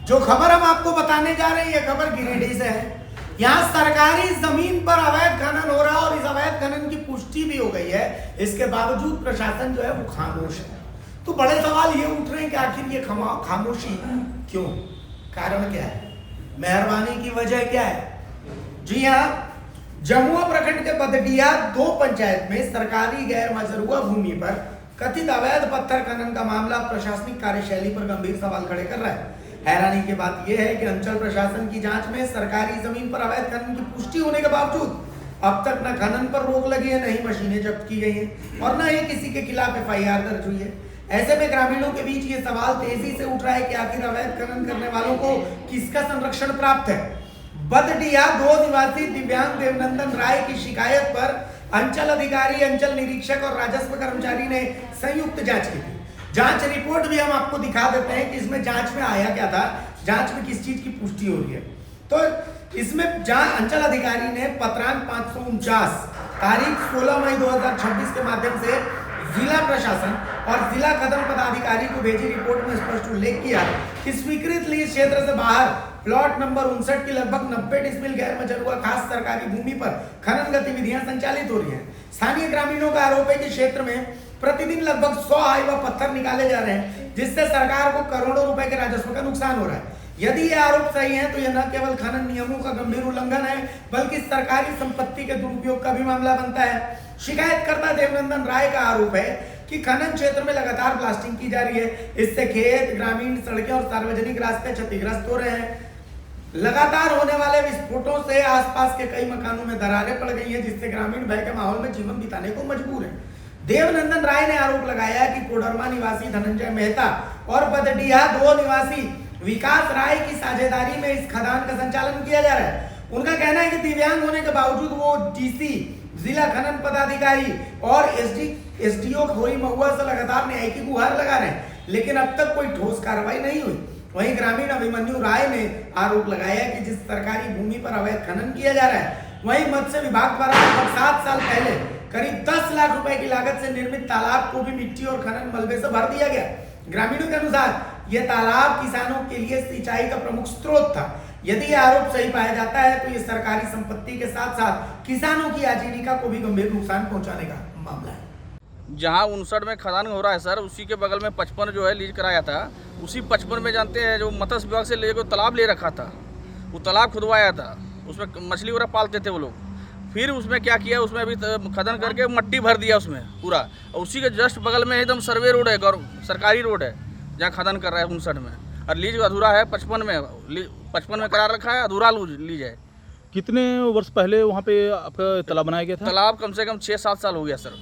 जो खबर हम आपको बताने जा रहे हैं, ये खबर गिरिडीह से है। यहाँ सरकारी जमीन पर अवैध खनन हो रहा है और इस अवैध खनन की पुष्टि भी हो गई है। इसके बावजूद प्रशासन जो है वो खामोश है। तो बड़े सवाल ये उठ रहे हैं कि आखिर ये खामोशी क्यों, कारण क्या है, मेहरबानी की वजह क्या है। जी हाँ, जमुआ प्रखंड के बदडिया 2 पंचायत में सरकारी गैर मजरूआ भूमि पर कथित अवैध पत्थर खनन का मामला प्रशासनिक कार्यशैली पर गंभीर सवाल खड़े कर रहा है। हैरानी की बात यह है कि अंचल प्रशासन की जांच में सरकारी जमीन पर अवैध खनन की पुष्टि होने के बावजूद अब तक न खनन पर रोक लगी है, न ही मशीनें जब्त की गई हैं और न ही किसी के खिलाफ FIR दर्ज हुई है। ऐसे में ग्रामीणों के बीच ये सवाल तेजी से उठ रहा है कि आखिर अवैध खनन करने वालों को किसका संरक्षण प्राप्त है। बदडिया 2 निवासी दिव्यांग देवनंदन राय की शिकायत पर अंचल अधिकारी, अंचल निरीक्षक और राजस्व कर्मचारी ने संयुक्त जांच की थी। जांच रिपोर्ट भी हम आपको दिखा देते हैं कि इसमें जांच में आया क्या था, जांच में किस चीज की पुष्टि हो रही है। तो इसमें अंचल अधिकारी ने पत्रांक 549 तारीख 16 मई 2026 के माध्यम से जिला प्रशासन और जिला खनन पदाधिकारी को भेजी रिपोर्ट में स्पष्ट उल्लेख किया कि स्वीकृत लीज क्षेत्र से बाहर प्लॉट नंबर 59 की लगभग 90 डिसमिल गैर मजरूआ खास सरकारी भूमि पर खनन गतिविधियां संचालित हो रही हैं। स्थानीय ग्रामीणों का आरोप है कि क्षेत्र में प्रतिदिन लगभग 100 हाईवा पत्थर निकाले जा रहे हैं, जिससे सरकार को करोड़ों रुपए के राजस्व का नुकसान हो रहा है। यदि ये आरोप सही है तो यह न केवल खनन नियमों का गंभीर उल्लंघन है, बल्कि सरकारी संपत्ति के दुरुपयोग का भी मामला बनता है। शिकायतकर्ता देवनंदन राय का आरोप है कि खनन क्षेत्र में लगातार ब्लास्टिंग की जा रही है। इससे खेत, ग्रामीण सड़कें और सार्वजनिक रास्ते क्षतिग्रस्त हो रहे हैं। लगातार होने वाले विस्फोटों से आसपास के कई मकानों में दरारें पड़ गई हैं, जिससे ग्रामीण भय के माहौल में जीवन बिताने को मजबूर है। देवनंदन राय ने आरोप लगाया कि कोडरमा निवासी धनंजय मेहता और बदडिया 2 निवासी विकास राय की साझेदारी में इस खदान का संचालन किया जा रहा है। उनका कहना है कि दिव्यांग होने के बावजूद वो DC, जिला खनन पदाधिकारी और SDO खोई महुआ से लगातार न्याय की गुहार लगा रहे हैं, लेकिन अब तक कोई ठोस कार्रवाई नहीं हुई। वहीं ग्रामीण अभिमन्यु राय ने आरोप लगाया कि जिस सरकारी भूमि पर अवैध खनन किया जा रहा है, वहीं मत्स्य विभाग द्वारा लगभग 7 साल पहले करीब 10 लाख रुपए की लागत से निर्मित तालाब को भी मिट्टी और खनन मलबे से भर दिया गया। ग्रामीणों के अनुसार यह तालाब किसानों के लिए सिंचाई का प्रमुख स्रोत था। यदि यह आरोप सही पाया जाता है तो यह सरकारी संपत्ति के साथ साथ किसानों की आजीविका को भी गंभीर नुकसान पहुंचाने का मामला है। जहाँ 59 में खदान हो रहा है सर, उसी के बगल में 55 जो है लीज कराया था। उसी 55 में जानते हैं जो मत्स्य विभाग से लेकर तालाब ले रखा था, वो तालाब खुदवाया था, उसमें मछली वगैरह पालते थे वो लोग। फिर उसमें क्या किया, उसमें अभी खदन करके मट्टी भर दिया उसमें पूरा। और उसी के जस्ट बगल में एकदम सर्वे रोड है, सरकारी रोड है, जहाँ खदन कर रहा है 59 में। और लीज अधूरा है 55 में करा रखा है, अधूरा लीज है। कितने वर्ष पहले वहाँ पे आपका तालाब बनाया गया था? तालाब कम से कम 6-7 साल हो गया सर।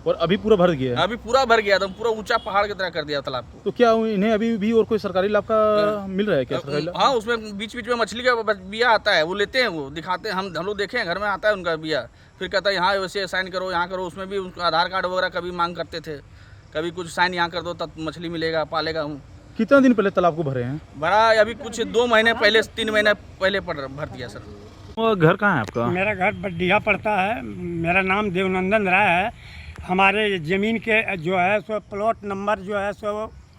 और अभी पूरा भर गया है? अभी पूरा भर गया, एकदम पूरा ऊंचा पहाड़ की तरह कर दिया तालाब को। तो क्या इन्हें अभी भी और कोई सरकारी लाभ का मिल रहा है क्या? सरकारी लाभ? हाँ, उसमें बीच बीच में मछली का बिया आता है, वो लेते हैं, वो दिखाते हैं, हम लोग देखे हैं, घर में आता है उनका बिया। फिर कहता है यहाँ वैसे साइन करो, यहाँ करो। उसमें भी उनका आधार कार्ड वगैरह कभी मांग करते थे, कभी कुछ साइन यहाँ कर दो तब मछली मिलेगा, पालेगा हूँ। कितना दिन पहले तालाब को भरे हैं? भरा अभी कुछ 2 महीने पहले, 3 महीने पहले भर दिया सर। घर कहाँ है आपका? मेरा घर बड्डिया पड़ता है। मेरा नाम देवनंदन राय है। हमारे ज़मीन के जो है सो प्लॉट नंबर जो है सो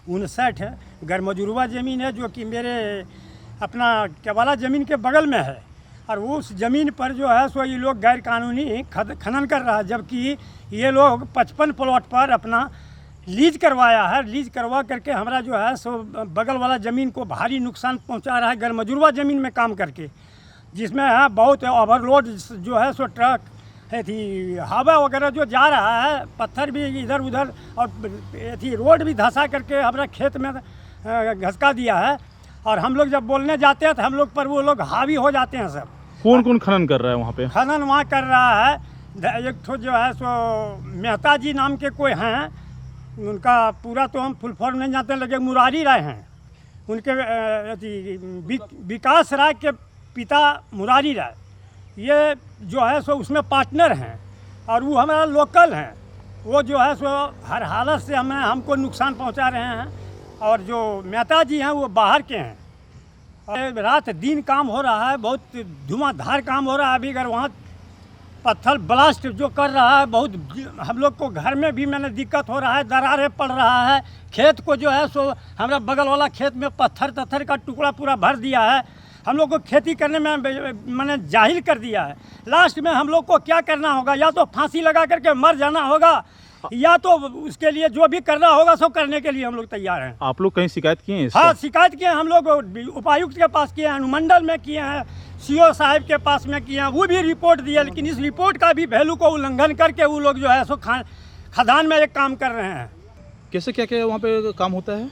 59 है, गैर मजरूआ ज़मीन है, जो कि मेरे अपना केवाला ज़मीन के बगल में है। और उस ज़मीन पर जो है सो ये लोग गैर कानूनी खनन कर रहा है, जबकि ये लोग 55 प्लॉट पर अपना लीज करवाया है। लीज करवा करके हमारा जो है सो बगल वाला ज़मीन को भारी नुकसान पहुंचा रहा है, गैर मजरूआ ज़मीन में काम करके, जिसमें है बहुत ओवरलोड जो है सो ट्रक है थी हवा वगैरह जो जा रहा है, पत्थर भी इधर उधर, और थी रोड भी धंसा करके हमारा खेत में घसका दिया है। और हम लोग जब बोलने जाते हैं तो हम लोग पर वो लोग हावी हो जाते हैं सब। कौन कौन खनन कर रहा है वहाँ पे? खनन वहाँ कर रहा है एक ठो जो है सो मेहता जी नाम के कोई हैं, उनका पूरा तो हम फुल फॉर्म नहीं जानते, लगे मुरारी राय हैं। उनके विकास राय के पिता मुरारी राय, ये जो है सो उसमें पार्टनर हैं और वो हमारा लोकल हैं। वो जो है सो हर हालत से हमको नुकसान पहुंचा रहे हैं। और जो मेहता जी हैं वो बाहर के हैं। और रात दिन काम हो रहा है, बहुत धुआंधार काम हो रहा है। अभी अगर वहाँ पत्थर ब्लास्ट जो कर रहा है बहुत, हम लोग को घर में भी मैंने दिक्कत हो रहा है, दरारें पड़ रहा है। खेत को जो है सो हमारा बगल वाला खेत में पत्थर का टुकड़ा पूरा भर दिया है, हम लोग को खेती करने में मैंने जाहिल कर दिया है। लास्ट में हम लोग को क्या करना होगा, या तो फांसी लगा करके मर जाना होगा, या तो उसके लिए जो भी करना होगा सब करने के लिए हम लोग तैयार हैं। आप लोग कहीं शिकायत किए हैं इसका? हाँ, शिकायत किए हम लोग, उपायुक्त के पास किए हैं, अनुमंडल में किए हैं, सीओ साहब के पास में किए हैं, वो भी रिपोर्ट दिया, लेकिन इस रिपोर्ट का भी वैल्यू को उल्लंघन करके वो लोग जो है सो खदान में एक काम कर रहे हैं। कैसे क्या क्या वहाँ पे काम होता है?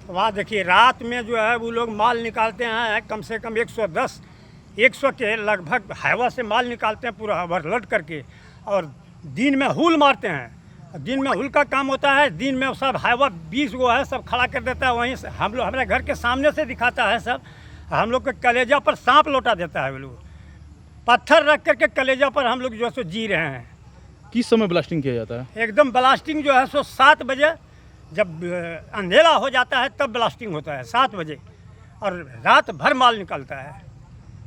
वहाँ देखिए रात में जो है वो लोग माल निकालते हैं, कम से कम 100 के लगभग हाईवा से माल निकालते हैं पूरा ओवरलोड करके, और दिन में हुल मारते हैं। दिन में हुल का काम होता है, दिन में सब हाईवा 20 गो है सब खड़ा कर देता है, वहीं से हम लोग हमारे घर के सामने से दिखाता है सब, हम लोग के कलेजा पर सांप लौटा देता है वो लोग, पत्थर रख करके कलेजा पर हम लोग जो है सो जी रहे हैं। किस समय ब्लास्टिंग किया जाता है? एकदम ब्लास्टिंग जो है सो 7 बजे, जब अंधेरा हो जाता है तब ब्लास्टिंग होता है 7 बजे, और रात भर माल निकलता है।